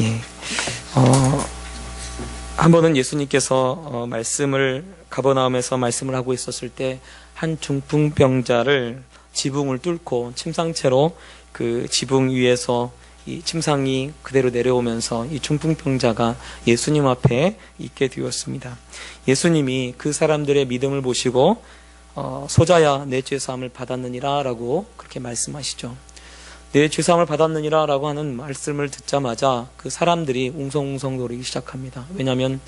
예. 한 번은 예수님께서 말씀을 가버나움에서 말씀을 하고 있었을 때 한 중풍병자를 지붕을 뚫고 침상채로 그 지붕 위에서 이 침상이 그대로 내려오면서 이 중풍병자가 예수님 앞에 있게 되었습니다. 예수님이 그 사람들의 믿음을 보시고 소자야 내 죄사함을 받았느니라 라고 그렇게 말씀하시죠. 내 죄사함을 받았느니라 라고 하는 말씀을 듣자마자 그 사람들이 웅성웅성 노리기 시작합니다. 왜냐하면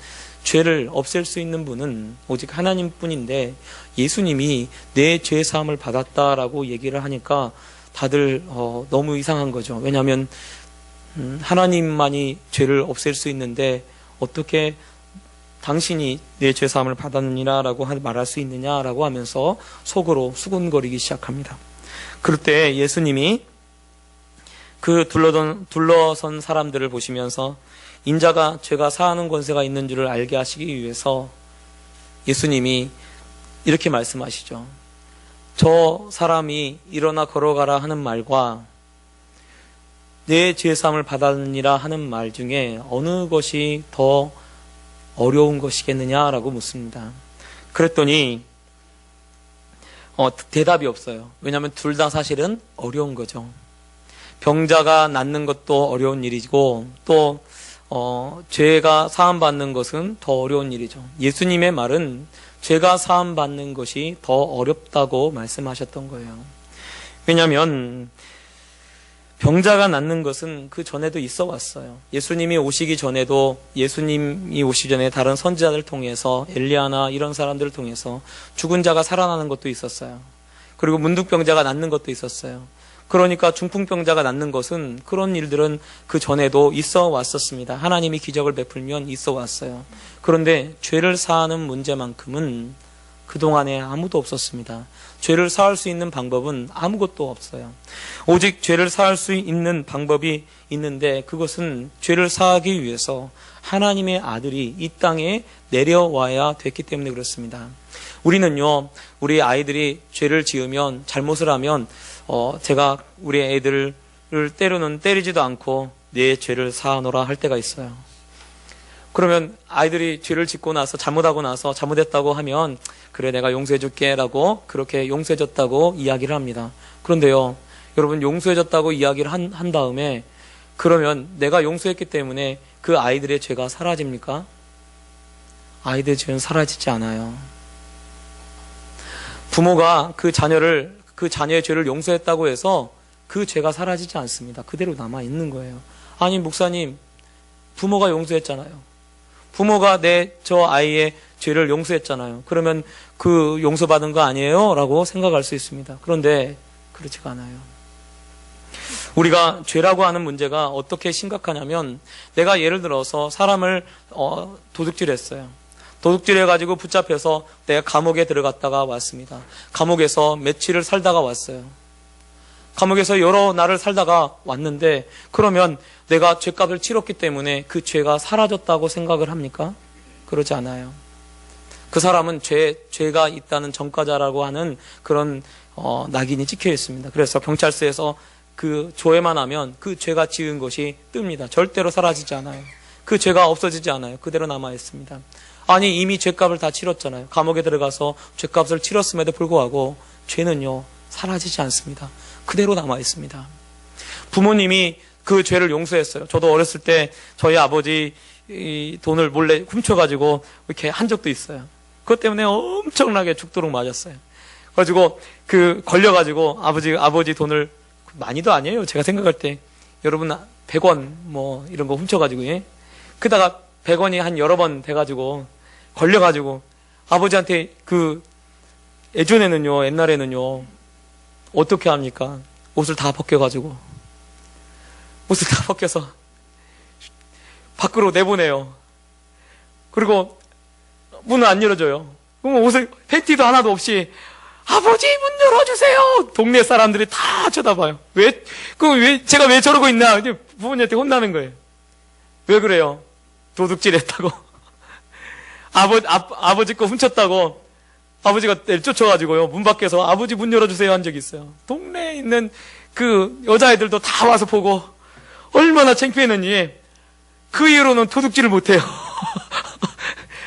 죄를 없앨 수 있는 분은 오직 하나님뿐인데 예수님이 내 죄사함을 받았다라고 얘기를 하니까 다들 너무 이상한 거죠. 왜냐하면 하나님만이 죄를 없앨 수 있는데 어떻게 당신이 내 죄사함을 받았느니라 라고 말할 수 있느냐라고 하면서 속으로 수군거리기 시작합니다. 그럴 때 예수님이 그 둘러선 사람들을 보시면서 인자가 죄가 사하는 권세가 있는 줄을 알게 하시기 위해서 예수님이 이렇게 말씀하시죠. 저 사람이 일어나 걸어가라 하는 말과 내 죄사함을 받았느니라 하는 말 중에 어느 것이 더 어려운 것이겠느냐라고 묻습니다. 그랬더니 대답이 없어요. 왜냐하면 둘 다 사실은 어려운 거죠. 병자가 낫는 것도 어려운 일이고 또 죄가 사함받는 것은 더 어려운 일이죠. 예수님의 말은 죄가 사함받는 것이 더 어렵다고 말씀하셨던 거예요. 왜냐하면 병자가 낫는 것은 그 전에도 있어 왔어요. 예수님이 오시기 전에 다른 선지자들 통해서 엘리야나 이런 사람들을 통해서 죽은 자가 살아나는 것도 있었어요. 그리고 문둥병자가 낫는 것도 있었어요. 그러니까 중풍병자가 낫는 것은 그런 일들은 그 전에도 있어 왔었습니다. 하나님이 기적을 베풀면 있어 왔어요. 그런데 죄를 사하는 문제만큼은 그동안에 아무도 없었습니다. 죄를 사할 수 있는 방법은 아무것도 없어요. 오직 죄를 사할 수 있는 방법이 있는데 그것은 죄를 사하기 위해서 하나님의 아들이 이 땅에 내려와야 됐기 때문에 그렇습니다. 우리는요, 우리 아이들이 죄를 지으면, 잘못을 하면 제가 우리 애들을 때로는 때리지도 않고 내 죄를 사하노라 할 때가 있어요. 그러면 아이들이 죄를 짓고 나서 잘못하고 나서 잘못했다고 하면 그래 내가 용서해줄게 라고 그렇게 용서해줬다고 이야기를 합니다. 그런데요, 여러분 용서해줬다고 이야기를 한 다음에 그러면 내가 용서했기 때문에 그 아이들의 죄가 사라집니까? 아이들의 죄는 사라지지 않아요. 부모가 그 자녀의 죄를 용서했다고 해서 그 죄가 사라지지 않습니다. 그대로 남아있는 거예요. 아니 목사님, 부모가 용서했잖아요. 부모가 저 아이의 죄를 용서했잖아요. 그러면 그 용서받은 거 아니에요? 라고 생각할 수 있습니다. 그런데 그렇지가 않아요. 우리가 죄라고 하는 문제가 어떻게 심각하냐면 내가 예를 들어서 사람을 도둑질했어요. 도둑질해가지고 붙잡혀서 내가 감옥에 들어갔다가 왔습니다. 감옥에서 며칠을 살다가 왔어요. 감옥에서 여러 날을 살다가 왔는데 그러면 내가 죄값을 치렀기 때문에 그 죄가 사라졌다고 생각을 합니까? 그러지 않아요. 그 사람은 죄가 있다는 전과자라고 하는 그런 낙인이 찍혀 있습니다. 그래서 경찰서에서 그 조회만 하면 그 죄가 지은 것이 뜹니다. 절대로 사라지지 않아요. 그 죄가 없어지지 않아요. 그대로 남아 있습니다. 아니 이미 죄값을 다 치렀잖아요. 감옥에 들어가서 죄값을 치렀음에도 불구하고 죄는요 사라지지 않습니다. 그대로 남아 있습니다. 부모님이 그 죄를 용서했어요. 저도 어렸을 때 저희 아버지 돈을 몰래 훔쳐가지고 이렇게 한 적도 있어요. 그것 때문에 엄청나게 죽도록 맞았어요. 그래가지고 걸려가지고 아버지 돈을 많이도 아니에요. 제가 생각할 때 여러분 100원 뭐 이런 거 훔쳐가지고 그다가 100원이 한 여러 번 돼가지고 걸려가지고 아버지한테 예전에는요, 옛날에는요, 어떻게 합니까? 옷을 다 벗겨서 밖으로 내보내요. 그리고 문을 안 열어줘요. 그럼 팬티도 하나도 없이 아버지 문 열어주세요. 동네 사람들이 다 쳐다봐요. 제가 왜 저러고 있나? 부모님한테 혼나는 거예요. 왜 그래요? 도둑질했다고. 아버지 거 훔쳤다고 아버지가 내쫓아가지고요. 문 밖에서 아버지 문 열어주세요 한 적이 있어요. 동네에 있는 그 여자애들도 다 와서 보고 얼마나 창피했는지 그 이후로는 도둑질을 못해요.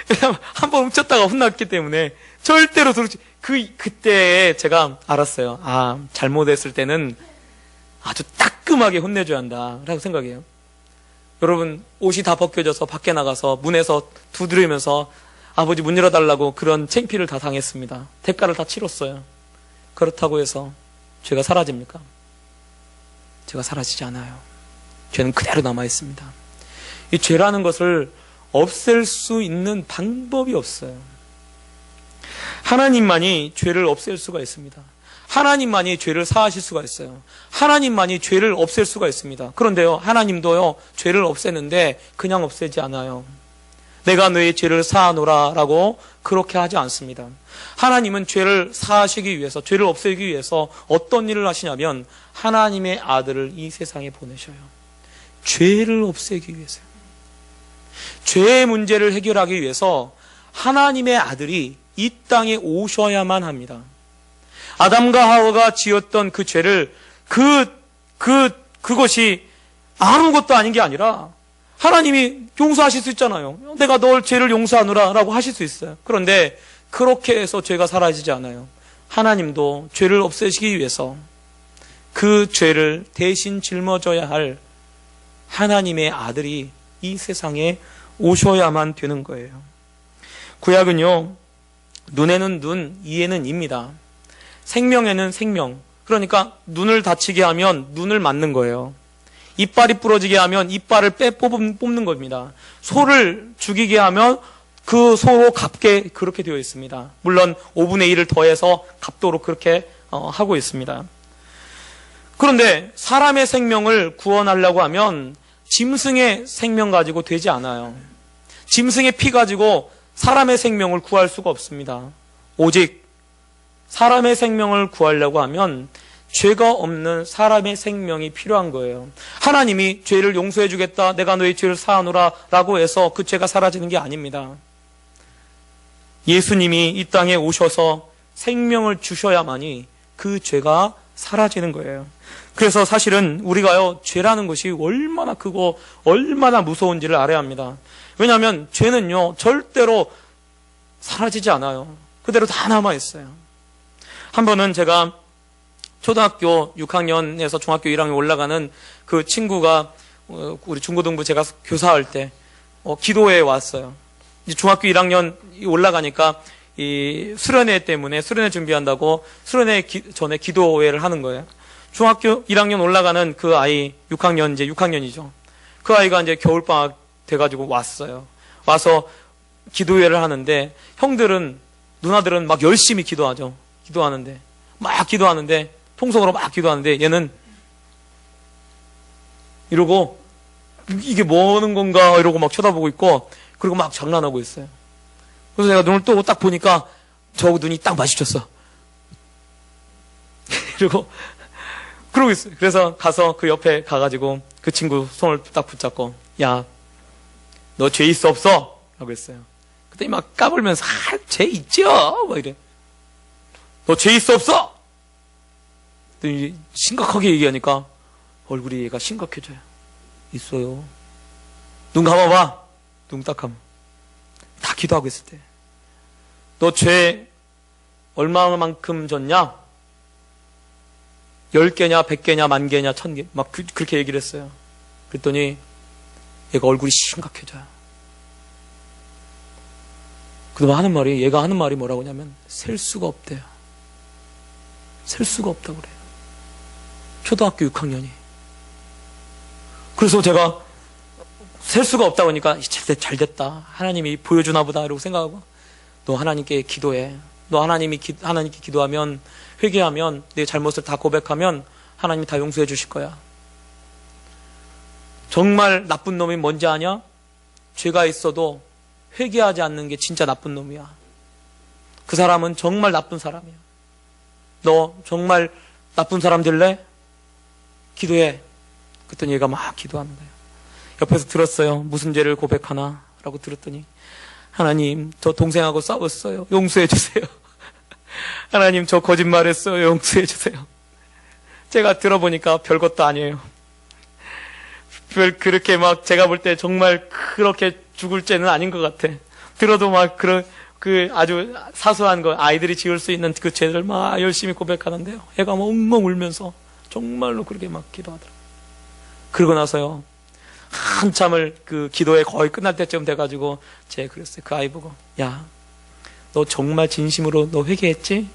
왜냐하면 한번 훔쳤다가 혼났기 때문에 절대로 도둑질. 그때 제가 알았어요. 아, 잘못했을 때는 아주 따끔하게 혼내줘야 한다 라고 생각해요. 여러분, 옷이 다 벗겨져서 밖에 나가서 문에서 두드리면서 아버지 문 열어달라고 그런 창피를 다 당했습니다. 대가를 다 치렀어요. 그렇다고 해서 죄가 사라집니까? 죄가 사라지지 않아요. 죄는 그대로 남아있습니다. 이 죄라는 것을 없앨 수 있는 방법이 없어요. 하나님만이 죄를 없앨 수가 있습니다. 하나님만이 죄를 사하실 수가 있어요. 하나님만이 죄를 없앨 수가 있습니다. 그런데요, 하나님도요, 죄를 없애는데 그냥 없애지 않아요. 내가 너의 죄를 사하노라 라고 그렇게 하지 않습니다. 하나님은 죄를 사하시기 위해서, 죄를 없애기 위해서 어떤 일을 하시냐면 하나님의 아들을 이 세상에 보내셔요. 죄를 없애기 위해서요. 죄의 문제를 해결하기 위해서 하나님의 아들이 이 땅에 오셔야만 합니다. 아담과 하와가 지었던 그 죄를 그것이 아무것도 아닌 게 아니라 하나님이 용서하실 수 있잖아요. 내가 널 죄를 용서하노라 라고 하실 수 있어요. 그런데 그렇게 해서 죄가 사라지지 않아요. 하나님도 죄를 없애시기 위해서 그 죄를 대신 짊어져야 할 하나님의 아들이 이 세상에 오셔야만 되는 거예요. 구약은요, 눈에는 눈, 이에는 이입니다. 생명에는 생명. 그러니까 눈을 다치게 하면 눈을 맞는 거예요. 이빨이 부러지게 하면 이빨을 뽑는 겁니다. 소를 죽이게 하면 그 소로 갚게 그렇게 되어 있습니다. 물론 5분의 1을 더해서 갚도록 그렇게 하고 있습니다. 그런데 사람의 생명을 구원하려고 하면 짐승의 생명 가지고 되지 않아요. 짐승의 피 가지고 사람의 생명을 구할 수가 없습니다. 오직 사람의 생명을 구하려고 하면 죄가 없는 사람의 생명이 필요한 거예요. 하나님이 죄를 용서해 주겠다, 내가 너의 죄를 사하노라 라고 해서 그 죄가 사라지는 게 아닙니다. 예수님이 이 땅에 오셔서 생명을 주셔야만이 그 죄가 사라지는 거예요. 그래서 사실은 우리가요, 죄라는 것이 얼마나 크고 얼마나 무서운지를 알아야 합니다. 왜냐하면 죄는요, 절대로 사라지지 않아요. 그대로 다 남아있어요. 한 번은 제가 초등학교 6학년에서 중학교 1학년 올라가는 그 친구가 우리 중고등부 제가 교사할 때 기도회에 왔어요. 이제 중학교 1학년 올라가니까 이 수련회 때문에 수련회 준비한다고 수련회 전에 기도회를 하는 거예요. 중학교 1학년 올라가는 그 아이 6학년 이제 6학년이죠. 그 아이가 이제 겨울방학 돼가지고 왔어요. 와서 기도회를 하는데 형들은 누나들은 막 열심히 기도하죠. 기도하는데 통성으로 막 기도하는데 얘는 이러고 이게 뭐 하는 건가 이러고 막 쳐다보고 있고 그리고 막 장난하고 있어요. 그래서 내가 눈을 뜨고 딱 보니까 저 눈이 딱 마주쳤어. 그러고 있어요. 그래서 가서 그 옆에 가가지고 그 친구 손을 딱 붙잡고 야, 너 죄 있어 없어? 라고 했어요. 그때 막 까불면서 죄 있죠? 막 이래. 너 죄 있어 없어? 심각하게 얘기하니까 얼굴이 얘가 심각해져요. 있어요. 눈 감아봐. 눈 딱 감아. 다 기도하고 있을 때. 너 죄 얼마만큼 졌냐? 10개냐, 100개냐, 10,000개냐, 1,000개. 막 그렇게 얘기를 했어요. 그랬더니 얘가 얼굴이 심각해져요. 그다음 얘가 하는 말이 뭐라고 하냐면 셀 수가 없대요. 셀 수가 없다고 그래요. 초등학교 6학년이. 그래서 제가 셀 수가 없다고 하니까 잘 됐다. 하나님이 보여주나 보다 이러고 생각하고 너 하나님께 기도해. 너 하나님께 기도하면 회개하면 내 잘못을 다 고백하면 하나님이 다 용서해 주실 거야. 정말 나쁜 놈이 뭔지 아냐? 죄가 있어도 회개하지 않는 게 진짜 나쁜 놈이야. 그 사람은 정말 나쁜 사람이야. 너 정말 나쁜 사람 될래? 기도해. 그랬더니 얘가 막 기도하는 거예요. 옆에서 들었어요. 무슨 죄를 고백하나? 라고 들었더니 하나님, 저 동생하고 싸웠어요. 용서해 주세요. 하나님, 저 거짓말했어요. 용서해 주세요. 제가 들어보니까 별것도 아니에요. 그렇게 막 제가 볼 때 정말 그렇게 죽을 죄는 아닌 것 같아. 들어도 막 그 아주 사소한 거, 아이들이 지을 수 있는 그 죄를 막 열심히 고백하는데요. 애가 막 엉엉 울면서 정말로 그렇게 막 기도하더라고요. 그러고 나서요, 한참을 그 기도에 거의 끝날 때쯤 돼가지고 제가 그랬어요. 그 아이 보고, 야, 너 정말 진심으로 너 회개했지?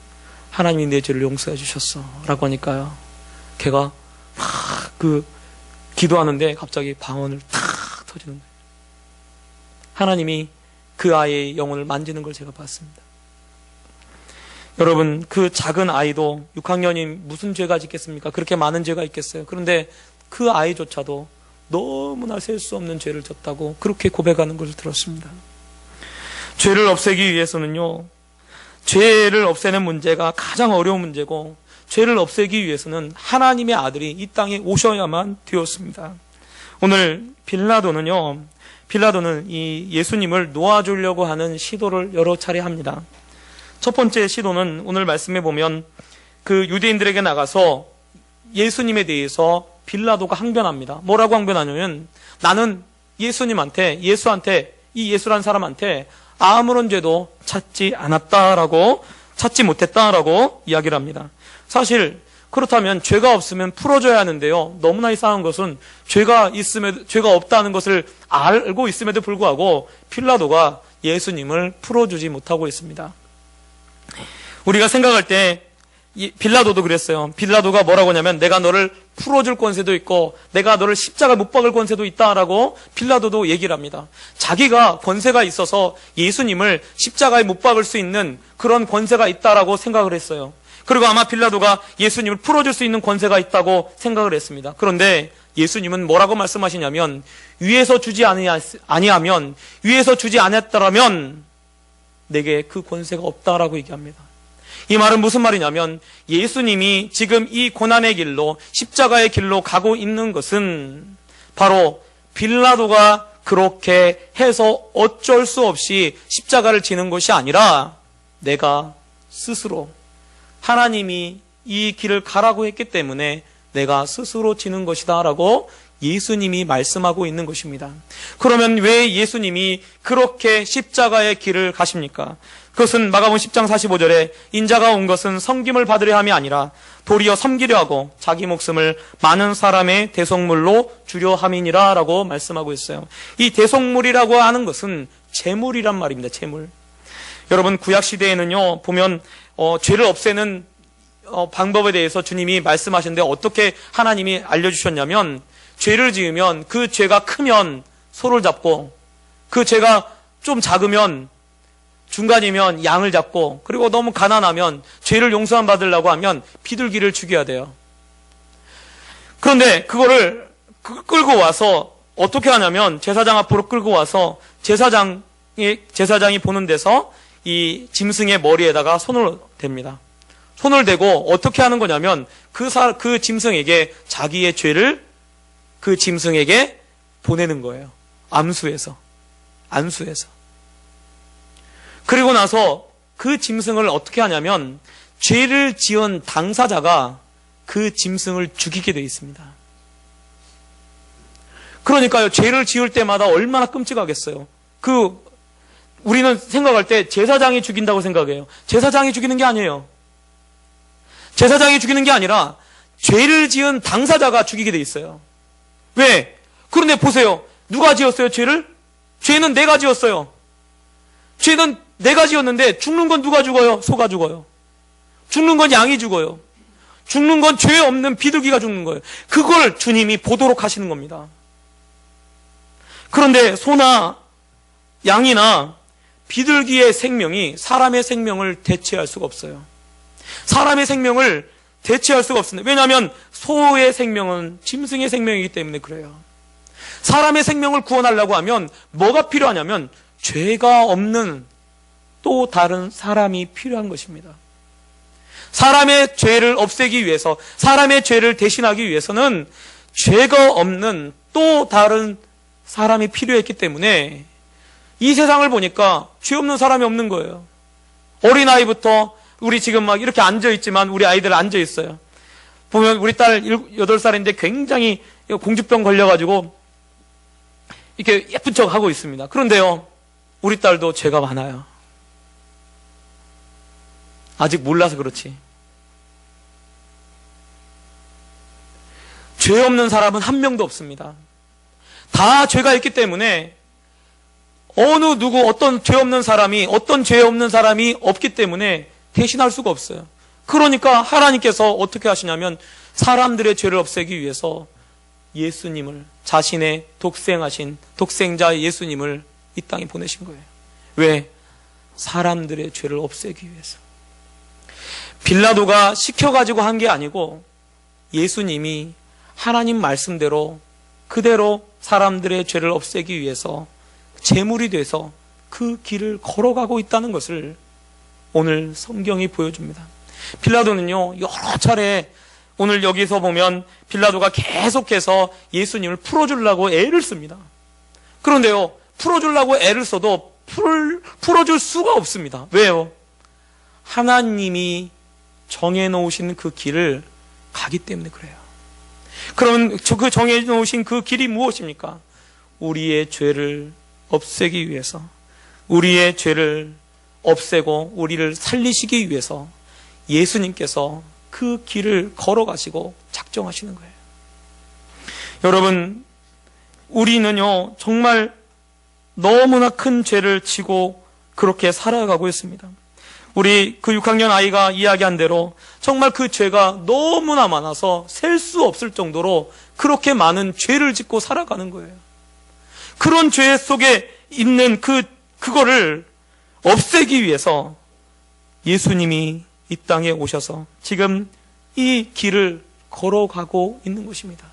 하나님이 내 죄를 용서해 주셨어. 라고 하니까요, 걔가 막 기도하는데 갑자기 방언을 탁 터지는 거예요. 하나님이 그 아이의 영혼을 만지는 걸 제가 봤습니다. 여러분, 그 작은 아이도 6학년이 무슨 죄가 있겠습니까? 그렇게 많은 죄가 있겠어요. 그런데 그 아이조차도 너무나 셀 수 없는 죄를 졌다고 그렇게 고백하는 것을 들었습니다. 죄를 없애기 위해서는요, 죄를 없애는 문제가 가장 어려운 문제고, 죄를 없애기 위해서는 하나님의 아들이 이 땅에 오셔야만 되었습니다. 오늘 빌라도는 이 예수님을 놓아주려고 하는 시도를 여러 차례 합니다. 첫 번째 시도는 오늘 말씀해 보면 그 유대인들에게 나가서 예수님에 대해서 빌라도가 항변합니다. 뭐라고 항변하냐면, 나는 예수한테 이 예수란 사람한테 아무런 죄도 찾지 못했다라고 이야기를 합니다. 사실 그렇다면 죄가 없으면 풀어줘야 하는데요, 너무나 이상한 것은 죄가 없다는 것을 알고 있음에도 불구하고 빌라도가 예수님을 풀어주지 못하고 있습니다. 우리가 생각할 때 빌라도도 그랬어요. 빌라도가 뭐라고 하냐면, 내가 너를 풀어줄 권세도 있고 내가 너를 십자가 못 박을 권세도 있다라고 빌라도도 얘기를 합니다. 자기가 권세가 있어서 예수님을 십자가에 못 박을 수 있는 그런 권세가 있다라고 생각을 했어요. 그리고 아마 빌라도가 예수님을 풀어줄 수 있는 권세가 있다고 생각을 했습니다. 그런데 예수님은 뭐라고 말씀하시냐면, 위에서 주지 않았더라면 내게 그 권세가 없다라고 얘기합니다. 이 말은 무슨 말이냐면, 예수님이 지금 이 고난의 길로, 십자가의 길로 가고 있는 것은 바로 빌라도가 그렇게 해서 어쩔 수 없이 십자가를 지는 것이 아니라 내가 스스로, 하나님이 이 길을 가라고 했기 때문에 내가 스스로 지는 것이다 라고 예수님이 말씀하고 있는 것입니다. 그러면 왜 예수님이 그렇게 십자가의 길을 가십니까? 그것은 마가복음 10장 45절에 인자가 온 것은 섬김을 받으려 함이 아니라 도리어 섬기려 하고 자기 목숨을 많은 사람의 대속물로 주려 함이니라 라고 말씀하고 있어요. 이 대속물이라고 하는 것은 제물이란 말입니다. 제물. 여러분, 구약시대에는요 보면 죄를 없애는 방법에 대해서 주님이 말씀하시는데, 어떻게 하나님이 알려주셨냐면, 죄를 지으면 그 죄가 크면 소를 잡고, 그 죄가 좀 작으면, 중간이면 양을 잡고, 그리고 너무 가난하면 죄를 용서함 받으려고 하면 비둘기를 죽여야 돼요. 그런데 그거를 끌고 와서 어떻게 하냐면, 제사장 앞으로 끌고 와서 제사장이 보는 데서 이 짐승의 머리에다가 손을 댑니다. 손을 대고 어떻게 하는 거냐면, 그 짐승에게 자기의 죄를 그 짐승에게 보내는 거예요. 안수해서. 그리고 나서 그 짐승을 어떻게 하냐면, 죄를 지은 당사자가 그 짐승을 죽이게 되어 있습니다. 그러니까요, 죄를 지을 때마다 얼마나 끔찍하겠어요. 우리는 생각할 때 제사장이 죽인다고 생각해요. 제사장이 죽이는 게 아니에요. 제사장이 죽이는 게 아니라 죄를 지은 당사자가 죽이게 돼 있어요. 왜? 그런데 보세요. 누가 지었어요, 죄를? 죄는 내가 지었어요. 죄는 내가 지었는데 죽는 건 누가 죽어요? 소가 죽어요. 죽는 건 양이 죽어요. 죽는 건 죄 없는 비둘기가 죽는 거예요. 그걸 주님이 보도록 하시는 겁니다. 그런데 소나 양이나 비둘기의 생명이 사람의 생명을 대체할 수가 없어요. 사람의 생명을 대체할 수가 없습니다. 왜냐하면 소의 생명은 짐승의 생명이기 때문에 그래요. 사람의 생명을 구원하려고 하면 뭐가 필요하냐면 죄가 없는 또 다른 사람이 필요한 것입니다. 사람의 죄를 없애기 위해서, 사람의 죄를 대신하기 위해서는 죄가 없는 또 다른 사람이 필요했기 때문에 이 세상을 보니까 죄 없는 사람이 없는 거예요. 어린아이부터, 우리 지금 막 이렇게 앉아있지만 우리 아이들 앉아있어요. 보면 우리 딸 8살인데 굉장히 공주병 걸려가지고 이렇게 예쁜 척 하고 있습니다. 그런데요, 우리 딸도 죄가 많아요. 아직 몰라서 그렇지. 죄 없는 사람은 한 명도 없습니다. 다 죄가 있기 때문에 어느 누구 어떤 죄 없는 사람이 없기 때문에 대신할 수가 없어요. 그러니까 하나님께서 어떻게 하시냐면 사람들의 죄를 없애기 위해서 예수님을, 자신의 독생하신 독생자 예수님을 이 땅에 보내신 거예요. 왜? 사람들의 죄를 없애기 위해서. 빌라도가 시켜가지고 한 게 아니고 예수님이 하나님 말씀대로 그대로 사람들의 죄를 없애기 위해서 제물이 돼서 그 길을 걸어가고 있다는 것을 오늘 성경이 보여줍니다. 빌라도는요, 여러 차례 오늘 여기서 보면 빌라도가 계속해서 예수님을 풀어주려고 애를 씁니다. 그런데요, 풀어주려고 애를 써도 풀어줄 수가 없습니다. 왜요? 하나님이 정해놓으신 그 길을 가기 때문에 그래요. 그러면 그 정해놓으신 그 길이 무엇입니까? 우리의 죄를 없애기 위해서, 우리의 죄를 없애고 우리를 살리시기 위해서 예수님께서 그 길을 걸어가시고 작정하시는 거예요. 여러분, 우리는요, 정말 너무나 큰 죄를 지고 그렇게 살아가고 있습니다. 우리 그 6학년 아이가 이야기한 대로 정말 그 죄가 너무나 많아서 셀 수 없을 정도로 그렇게 많은 죄를 짓고 살아가는 거예요. 그런 죄 속에 있는 그거를 없애기 위해서 예수님이 이 땅에 오셔서 지금 이 길을 걸어가고 있는 것입니다.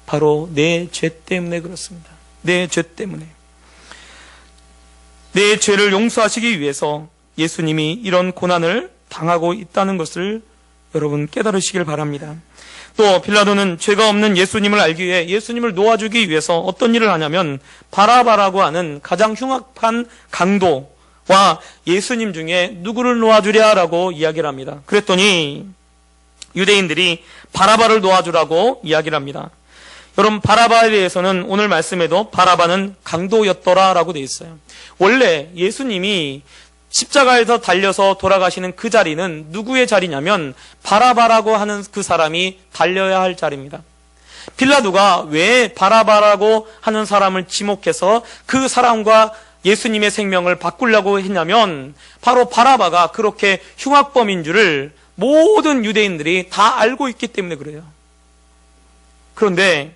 바로 내 죄 때문에 그렇습니다. 내 죄 때문에. 내 죄를 용서하시기 위해서 예수님이 이런 고난을 당하고 있다는 것을 여러분 깨달으시길 바랍니다. 또 빌라도는 죄가 없는 예수님을 알기 위해 예수님을 놓아주기 위해서 어떤 일을 하냐면 바라바라고 하는 가장 흉악한 강도와 예수님 중에 누구를 놓아주랴라고 이야기를 합니다. 그랬더니 유대인들이 바라바를 놓아주라고 이야기를 합니다. 여러분, 바라바에 대해서는 오늘 말씀에도 바라바는 강도였더라라고 되어 있어요. 원래 예수님이 십자가에서 달려서 돌아가시는 그 자리는 누구의 자리냐면 바라바라고 하는 그 사람이 달려야 할 자리입니다. 빌라도가 왜 바라바라고 하는 사람을 지목해서 그 사람과 예수님의 생명을 바꾸려고 했냐면 바로 바라바가 그렇게 흉악범인 줄을 모든 유대인들이 다 알고 있기 때문에 그래요. 그런데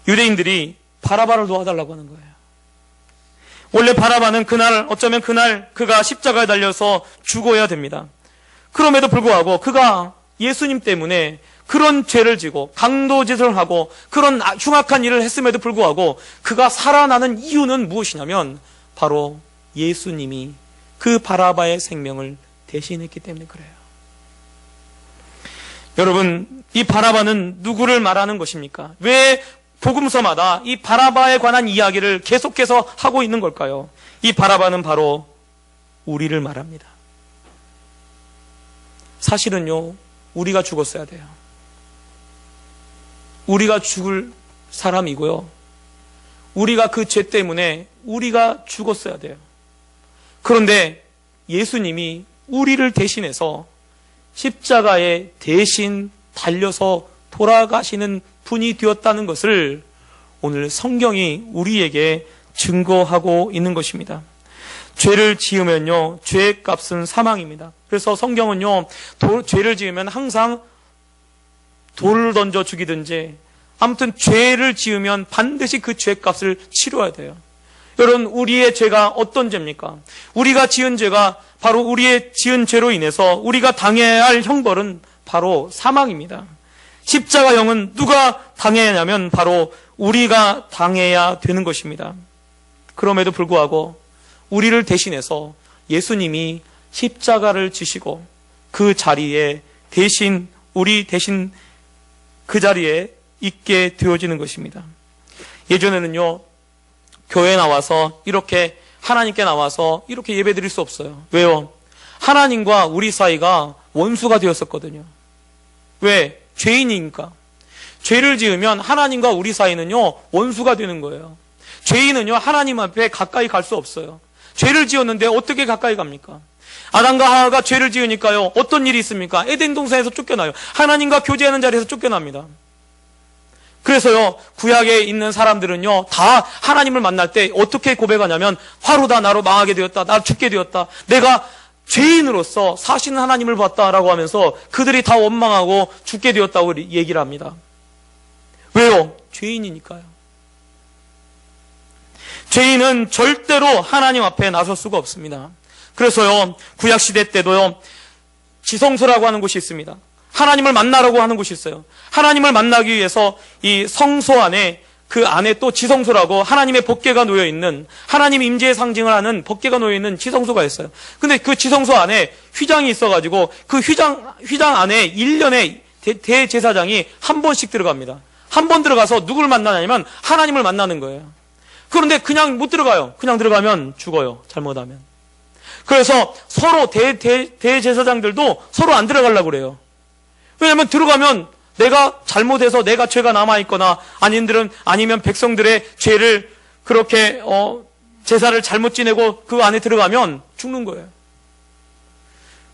유대인들이 바라바를 놓아달라고 하는 거예요. 원래 바라바는 어쩌면 그날 그가 십자가에 달려서 죽어야 됩니다. 그럼에도 불구하고 그가 예수님 때문에 그런 죄를 지고 강도짓을 하고 그런 흉악한 일을 했음에도 불구하고 그가 살아나는 이유는 무엇이냐면 바로 예수님이 그 바라바의 생명을 대신했기 때문에 그래요. 여러분, 이 바라바는 누구를 말하는 것입니까? 왜 복음서마다 이 바라바에 관한 이야기를 계속해서 하고 있는 걸까요? 이 바라바는 바로 우리를 말합니다. 사실은요, 우리가 죽었어야 돼요. 우리가 죽을 사람이고요. 우리가 그 죄 때문에 우리가 죽었어야 돼요. 그런데 예수님이 우리를 대신해서 십자가에 대신 달려서 돌아가시는 분이 되었다는 것을 오늘 성경이 우리에게 증거하고 있는 것입니다. 죄를 지으면요, 죄의 값은 사망입니다. 그래서 성경은요, 죄를 지으면 항상 돌을 던져 죽이든지 아무튼 죄를 지으면 반드시 그 죄 값을 치러야 돼요. 여러분, 우리의 죄가 어떤 죄입니까? 우리가 지은 죄가 바로 우리의 지은 죄로 인해서 우리가 당해야 할 형벌은 바로 사망입니다. 십자가형은 누가 당해야 하냐면 바로 우리가 당해야 되는 것입니다. 그럼에도 불구하고 우리를 대신해서 예수님이 십자가를 지시고 그 자리에 우리 대신 그 자리에 있게 되어지는 것입니다. 예전에는요, 교회에 나와서 이렇게 하나님께 나와서 이렇게 예배 드릴 수 없어요. 왜요? 하나님과 우리 사이가 원수가 되었었거든요. 왜? 죄인이니까. 죄를 지으면 하나님과 우리 사이는요, 원수가 되는 거예요. 죄인은요, 하나님 앞에 가까이 갈 수 없어요. 죄를 지었는데 어떻게 가까이 갑니까? 아담과 하와가 죄를 지으니까요, 어떤 일이 있습니까? 에덴 동산에서 쫓겨나요. 하나님과 교제하는 자리에서 쫓겨납니다. 그래서요, 구약에 있는 사람들은요, 다 하나님을 만날 때 어떻게 고백하냐면, 화로다, 나로 망하게 되었다, 나로 죽게 되었다, 내가 죄인으로서 사신 하나님을 봤다라고 하면서 그들이 다 원망하고 죽게 되었다고 얘기를 합니다. 왜요? 죄인이니까요. 죄인은 절대로 하나님 앞에 나설 수가 없습니다. 그래서요, 구약시대 때도요, 지성소라고 하는 곳이 있습니다. 하나님을 만나라고 하는 곳이 있어요. 하나님을 만나기 위해서 이 성소 안에, 그 안에 또 지성소라고 하나님의 법궤가 놓여있는, 하나님 임재의 상징을 하는 법궤가 놓여있는 지성소가 있어요. 근데 그 지성소 안에 휘장이 있어가지고 그 휘장 안에 1년에 대제사장이 한 번씩 들어갑니다. 한 번 들어가서 누굴 만나냐면 하나님을 만나는 거예요. 그런데 그냥 못 들어가요. 그냥 들어가면 죽어요. 잘못하면. 그래서 서로 대제사장들도 서로 안 들어가려고 그래요. 왜냐하면 들어가면 내가 잘못해서 내가 죄가 남아있거나 아니면 백성들의 죄를 그렇게 제사를 잘못 지내고 그 안에 들어가면 죽는 거예요.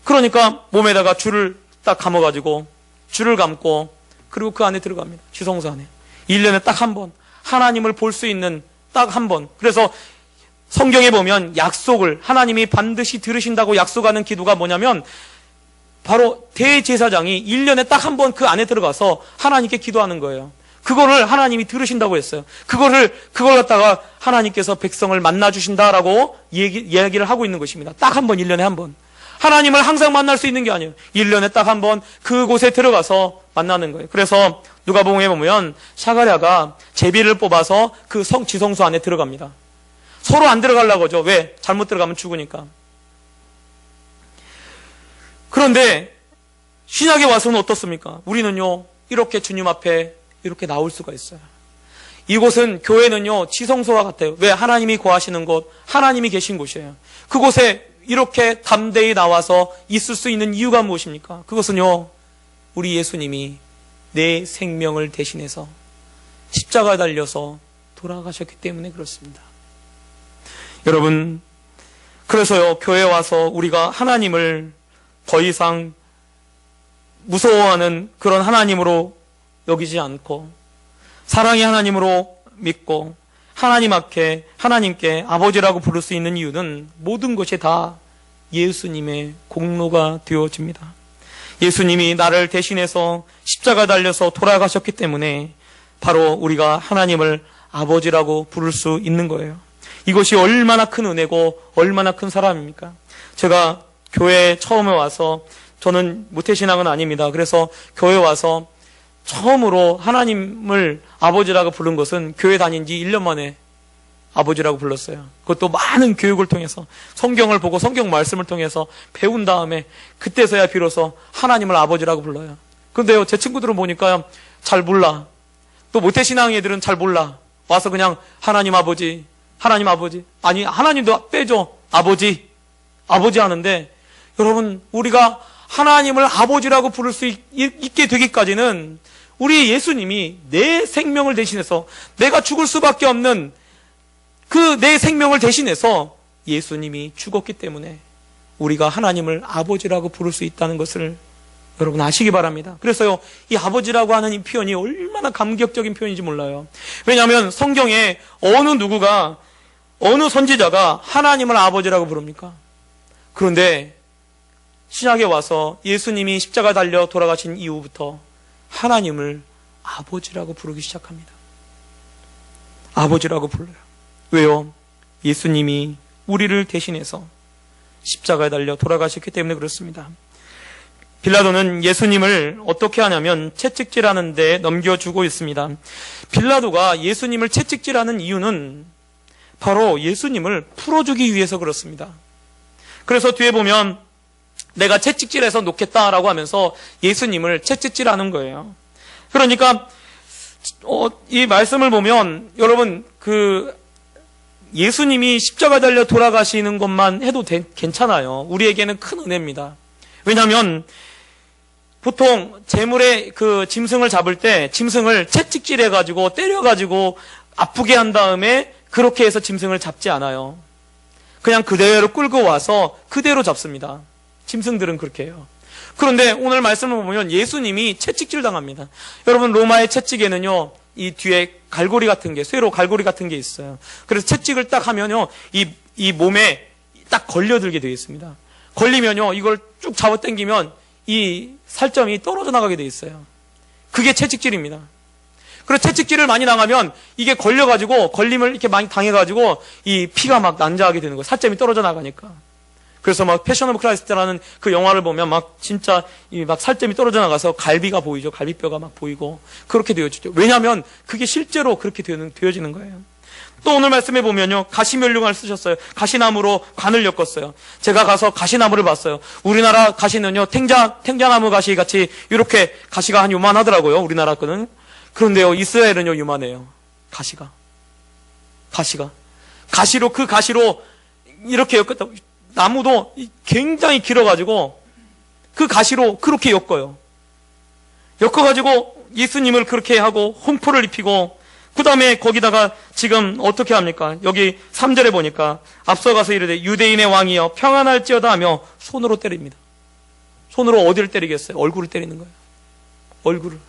그러니까 몸에다가 줄을 딱 감아가지고 줄을 감고 그리고 그 안에 들어갑니다. 지성소 안에. 1년에 딱 한 번 하나님을 볼 수 있는 딱 한 번. 그래서 성경에 보면 약속을 하나님이 반드시 들으신다고 약속하는 기도가 뭐냐면 바로 대제사장이 1년에 딱 한 번 그 안에 들어가서 하나님께 기도하는 거예요. 그거를 하나님이 들으신다고 했어요. 그걸 갖다가 하나님께서 백성을 만나주신다라고 이야기를 하고 있는 것입니다. 딱 한 번, 1년에 한 번. 하나님을 항상 만날 수 있는 게 아니에요. 1년에 딱 한 번 그곳에 들어가서 만나는 거예요. 그래서 누가복음에 보면 사가랴가 제비를 뽑아서 그 지성소 안에 들어갑니다. 서로 안 들어가려고 하죠. 왜? 잘못 들어가면 죽으니까. 그런데 신약에 와서는 어떻습니까? 우리는요, 이렇게 주님 앞에 이렇게 나올 수가 있어요. 이곳은, 교회는요, 지성소와 같아요. 왜? 하나님이 거하시는 곳, 하나님이 계신 곳이에요. 그곳에 이렇게 담대히 나와서 있을 수 있는 이유가 무엇입니까? 그것은요, 우리 예수님이 내 생명을 대신해서 십자가에 달려서 돌아가셨기 때문에 그렇습니다. 여러분, 그래서요, 교회에 와서 우리가 하나님을 더 이상 무서워하는 그런 하나님으로 여기지 않고 사랑의 하나님으로 믿고 하나님께 아버지라고 부를 수 있는 이유는 모든 것이 다 예수님의 공로가 되어집니다. 예수님이 나를 대신해서 십자가 달려서 돌아가셨기 때문에 바로 우리가 하나님을 아버지라고 부를 수 있는 거예요. 이것이 얼마나 큰 은혜고 얼마나 큰 사람입니까? 제가 교회에 처음에 와서, 저는 모태신앙은 아닙니다. 그래서 교회에 와서 처음으로 하나님을 아버지라고 부른 것은 교회 다닌 지 1년 만에 아버지라고 불렀어요. 그것도 많은 교육을 통해서, 성경을 보고 성경 말씀을 통해서 배운 다음에 그때서야 비로소 하나님을 아버지라고 불러요. 그런데요, 제 친구들은 보니까 잘 몰라. 또 모태신앙 애들은 잘 몰라. 와서 그냥 하나님 아버지 아니, 하나님도 빼줘. 아버지 하는데, 여러분, 우리가 하나님을 아버지라고 부를 수 있게 되기까지는 우리 예수님이 내 생명을 대신해서, 내가 죽을 수밖에 없는 그 내 생명을 대신해서 예수님이 죽었기 때문에 우리가 하나님을 아버지라고 부를 수 있다는 것을 여러분 아시기 바랍니다. 그래서요, 이 아버지라고 하는 이 표현이 얼마나 감격적인 표현인지 몰라요. 왜냐하면 성경에 어느 선지자가 하나님을 아버지라고 부릅니까? 그런데 신약에 와서 예수님이 십자가 달려 돌아가신 이후부터 하나님을 아버지라고 부르기 시작합니다. 아버지라고 불러요. 왜요? 예수님이 우리를 대신해서 십자가에 달려 돌아가셨기 때문에 그렇습니다. 빌라도는 예수님을 어떻게 하냐면 채찍질하는 데 넘겨주고 있습니다. 빌라도가 예수님을 채찍질하는 이유는 바로 예수님을 풀어주기 위해서 그렇습니다. 그래서 뒤에 보면 내가 채찍질해서 놓겠다라고 하면서 예수님을 채찍질하는 거예요. 그러니까 이 말씀을 보면 여러분, 예수님이 십자가 달려 돌아가시는 것만 해도 괜찮아요. 우리에게는 큰 은혜입니다. 왜냐하면 보통 재물의 그 짐승을 잡을 때 짐승을 채찍질해가지고 때려가지고 아프게 한 다음에 그렇게 해서 짐승을 잡지 않아요. 그냥 그대로 끌고 와서 그대로 잡습니다. 짐승들은 그렇게 해요. 그런데 오늘 말씀을 보면 예수님이 채찍질 당합니다. 여러분, 로마의 채찍에는요, 이 뒤에 갈고리 같은 게, 쇠로 갈고리 같은 게 있어요. 그래서 채찍을 딱 하면요, 이 몸에 딱 걸려들게 되어 있습니다. 걸리면요, 이걸 쭉 잡아당기면 이 살점이 떨어져 나가게 되어 있어요. 그게 채찍질입니다. 그래서 채찍질을 많이 당하면 이게 걸려가지고, 걸림을 이렇게 많이 당해가지고 이 피가 막 난자하게 되는 거예요. 살점이 떨어져 나가니까. 그래서 막 패션 오브 크라이스트라는 그 영화를 보면 막 진짜 막 살점이 떨어져 나가서 갈비가 보이죠. 갈비뼈가 막 보이고 그렇게 되어지죠. 왜냐하면 그게 실제로 그렇게 되어지는 거예요. 또 오늘 말씀해 보면요, 가시면류관을 쓰셨어요. 가시나무로 관을 엮었어요. 제가 가서 가시나무를 봤어요. 우리나라 가시는요, 탱자나무 가시 같이 이렇게 가시가 한 요만하더라고요. 우리나라 거는. 그런데요, 이스라엘은요, 요만해요. 가시가 가시로, 그 가시로 이렇게 엮었다. 나무도 굉장히 길어가지고 그 가시로 그렇게 엮어가지고 예수님을 그렇게 하고 홍포를 입히고, 그 다음에 거기다가 지금 어떻게 합니까? 여기 3절에 보니까 앞서가서 이르되 유대인의 왕이여 평안할지어다 하며 손으로 때립니다. 손으로 어디를 때리겠어요? 얼굴을 때리는 거예요. 얼굴을.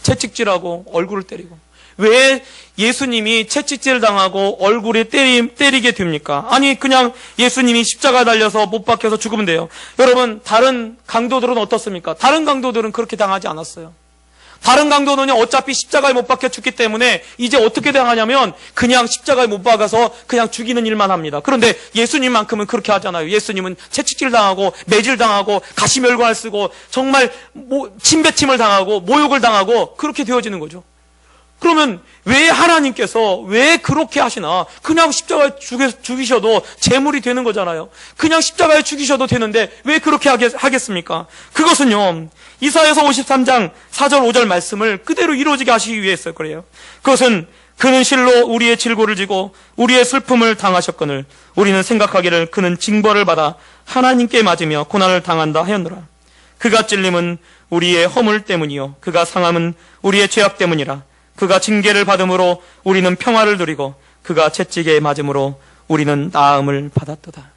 채찍질하고 얼굴을 때리고. 왜 예수님이 채찍질 당하고 얼굴에 때리게 됩니까? 아니, 그냥 예수님이 십자가 달려서 못 박혀서 죽으면 돼요. 여러분, 다른 강도들은 어떻습니까? 다른 강도들은 그렇게 당하지 않았어요. 다른 강도는요, 어차피 십자가에 못 박혀 죽기 때문에 이제 어떻게 당하냐면 그냥 십자가에 못 박아서 그냥 죽이는 일만 합니다. 그런데 예수님만큼은 그렇게 하잖아요. 예수님은 채찍질 당하고 매질 당하고 가시멸관을 쓰고 정말 침뱉임을 당하고 모욕을 당하고 그렇게 되어지는 거죠. 그러면 왜 하나님께서 왜 그렇게 하시나? 그냥 십자가에 죽이셔도 제물이 되는 거잖아요. 그냥 십자가에 죽이셔도 되는데 왜 그렇게 하겠습니까? 그것은요, 이사야서 53장 4절 5절 말씀을 그대로 이루어지게 하시기 위해서 그래요. 그것은 그는 실로 우리의 질고를 지고 우리의 슬픔을 당하셨거늘 우리는 생각하기를 그는 징벌을 받아 하나님께 맞으며 고난을 당한다 하였노라. 그가 찔림은 우리의 허물 때문이요 그가 상함은 우리의 죄악 때문이라. 그가 징계를 받음으로 우리는 평화를 누리고 그가 채찍에 맞음으로 우리는 나음을 받았도다.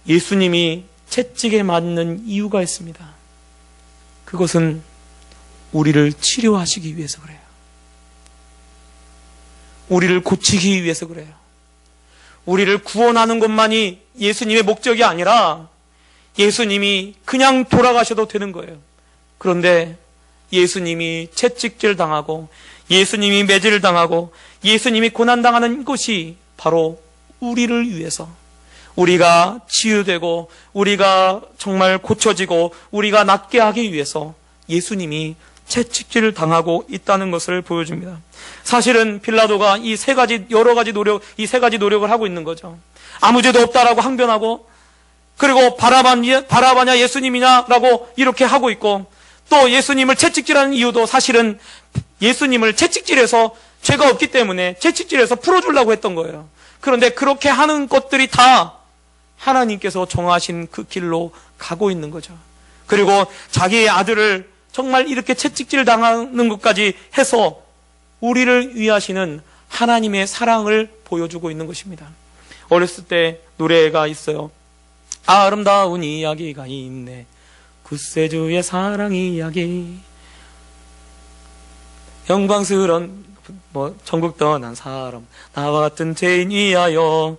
예수님이 채찍에 맞는 이유가 있습니다. 그것은 우리를 치료하시기 위해서 그래요. 우리를 고치기 위해서 그래요. 우리를 구원하는 것만이 예수님의 목적이 아니라 예수님이 그냥 돌아가셔도 되는 거예요. 그런데 예수님이 채찍질 당하고 예수님이 매질 당하고 예수님이 고난당하는 것이 바로 우리를 위해서, 우리가 치유되고 우리가 정말 고쳐지고 우리가 낫게 하기 위해서 예수님이 채찍질을 당하고 있다는 것을 보여줍니다. 사실은 빌라도가 이 세 가지 노력을 하고 있는 거죠. 아무 죄도 없다라고 항변하고, 그리고 바라바냐 예수님이냐라고 이렇게 하고 있고, 또 예수님을 채찍질하는 이유도 사실은 예수님을 채찍질해서 죄가 없기 때문에 채찍질해서 풀어주려고 했던 거예요. 그런데 그렇게 하는 것들이 다 하나님께서 정하신 그 길로 가고 있는 거죠. 그리고 자기의 아들을 정말 이렇게 채찍질 당하는 것까지 해서 우리를 위하시는 하나님의 사랑을 보여주고 있는 것입니다. 어렸을 때 노래가 있어요. 아름다운 이야기가 있네, 구세주의 사랑 이야기. 영광스러운 천국 떠난 사람, 나와 같은 죄인 위하여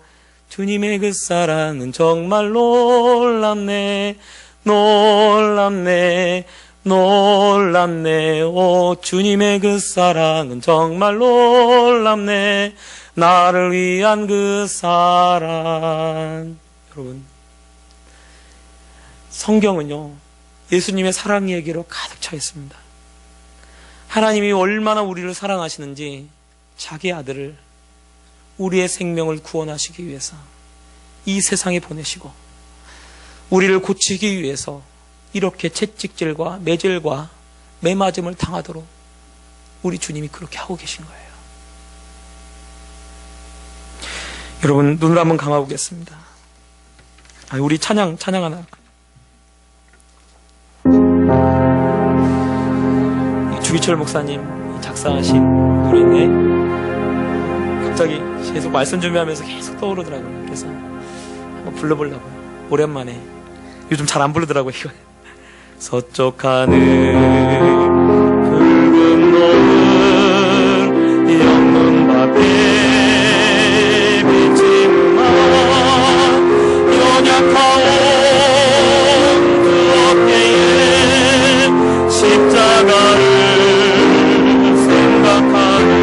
주님의 그 사랑은 정말 놀랍네, 놀랍네, 놀랍네. 오, 주님의 그 사랑은 정말 놀랍네, 나를 위한 그 사랑. 여러분, 성경은요, 예수님의 사랑 얘기로 가득 차 있습니다. 하나님이 얼마나 우리를 사랑하시는지 자기 아들을, 우리의 생명을 구원하시기 위해서 이 세상에 보내시고 우리를 고치기 위해서 이렇게 채찍질과 매질과 매맞음을 당하도록 우리 주님이 그렇게 하고 계신 거예요. 여러분, 눈을 한번 감아보겠습니다. 우리 찬양 하나 할까요? 이철 목사님 작사하신 노래인데 갑자기 계속 말씀 준비하면서 계속 떠오르더라고요. 그래서 한번 불러보려고요. 오랜만에. 요즘 잘 안 부르더라고요, 이거. 서쪽 하늘 붉은 노을 영문 밖에 비치는 연약하온 그 어깨에 십자가를 생각하니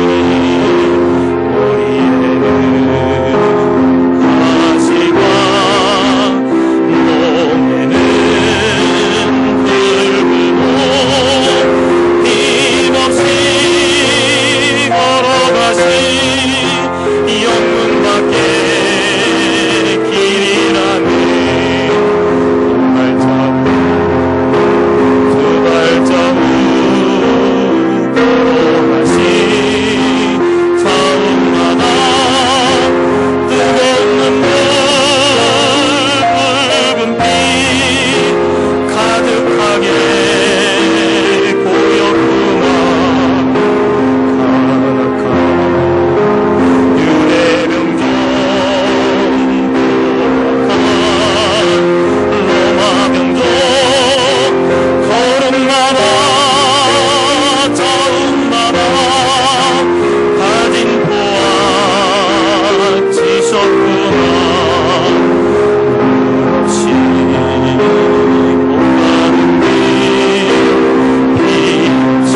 머리에는 가시가 몸에는 붉은 옷 힘없이 걸어가시 영문 밖에 길이라는 두 발자국 걸어가시 자음마다 뜨거운 눈물 붉은 피 가득하게 보였구나. 가득한 유대병정 로마 병정 걸음마다 자음마다 가진 포와 지셨구나. 없이 못 가는 길 빛이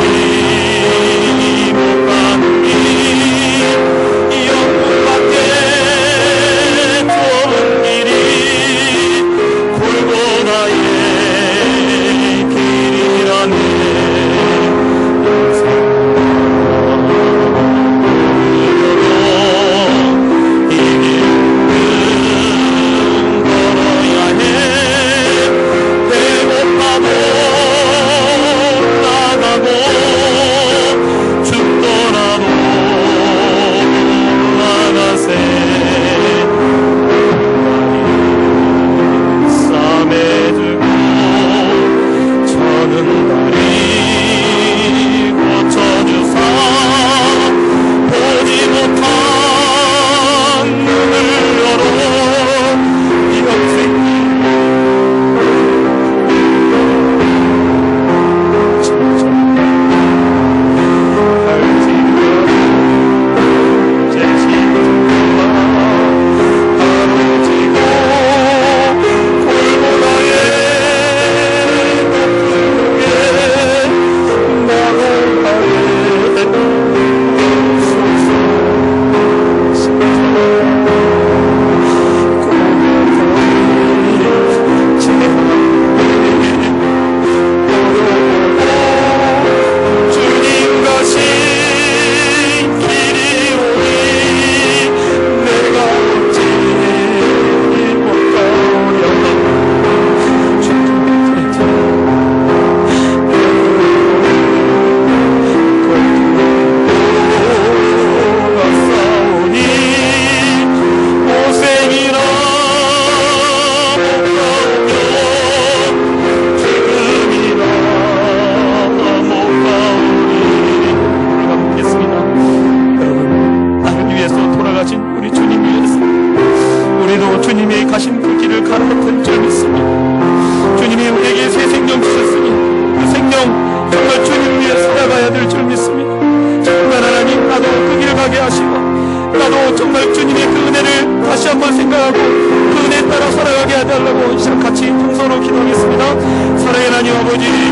못 가는 길 영문 밖에 좁은 길이 골고다의 길이라네. 이 길은 걸어야 해. 배고파도 나가고 춥더라도 나가세. 쌈에 두고 저는 다리 고쳐주사 보지 못한 눈을 열어 영생 주님이 가신 그 길을 가로막은 줄 믿습니다. 주님이 우리에게 새 생명 주셨으니 그 생명 정말 주님 위해 살아가야 될 줄 믿습니다. 정말 하나님, 나도 그 길을 가게 하시고 나도 정말 주님의 그 은혜를 다시 한번 생각하고 그 은혜에 따라 살아가게 해달라고 이 시간 같이 통성으로 기도하겠습니다. 사랑의 하나님 아버지,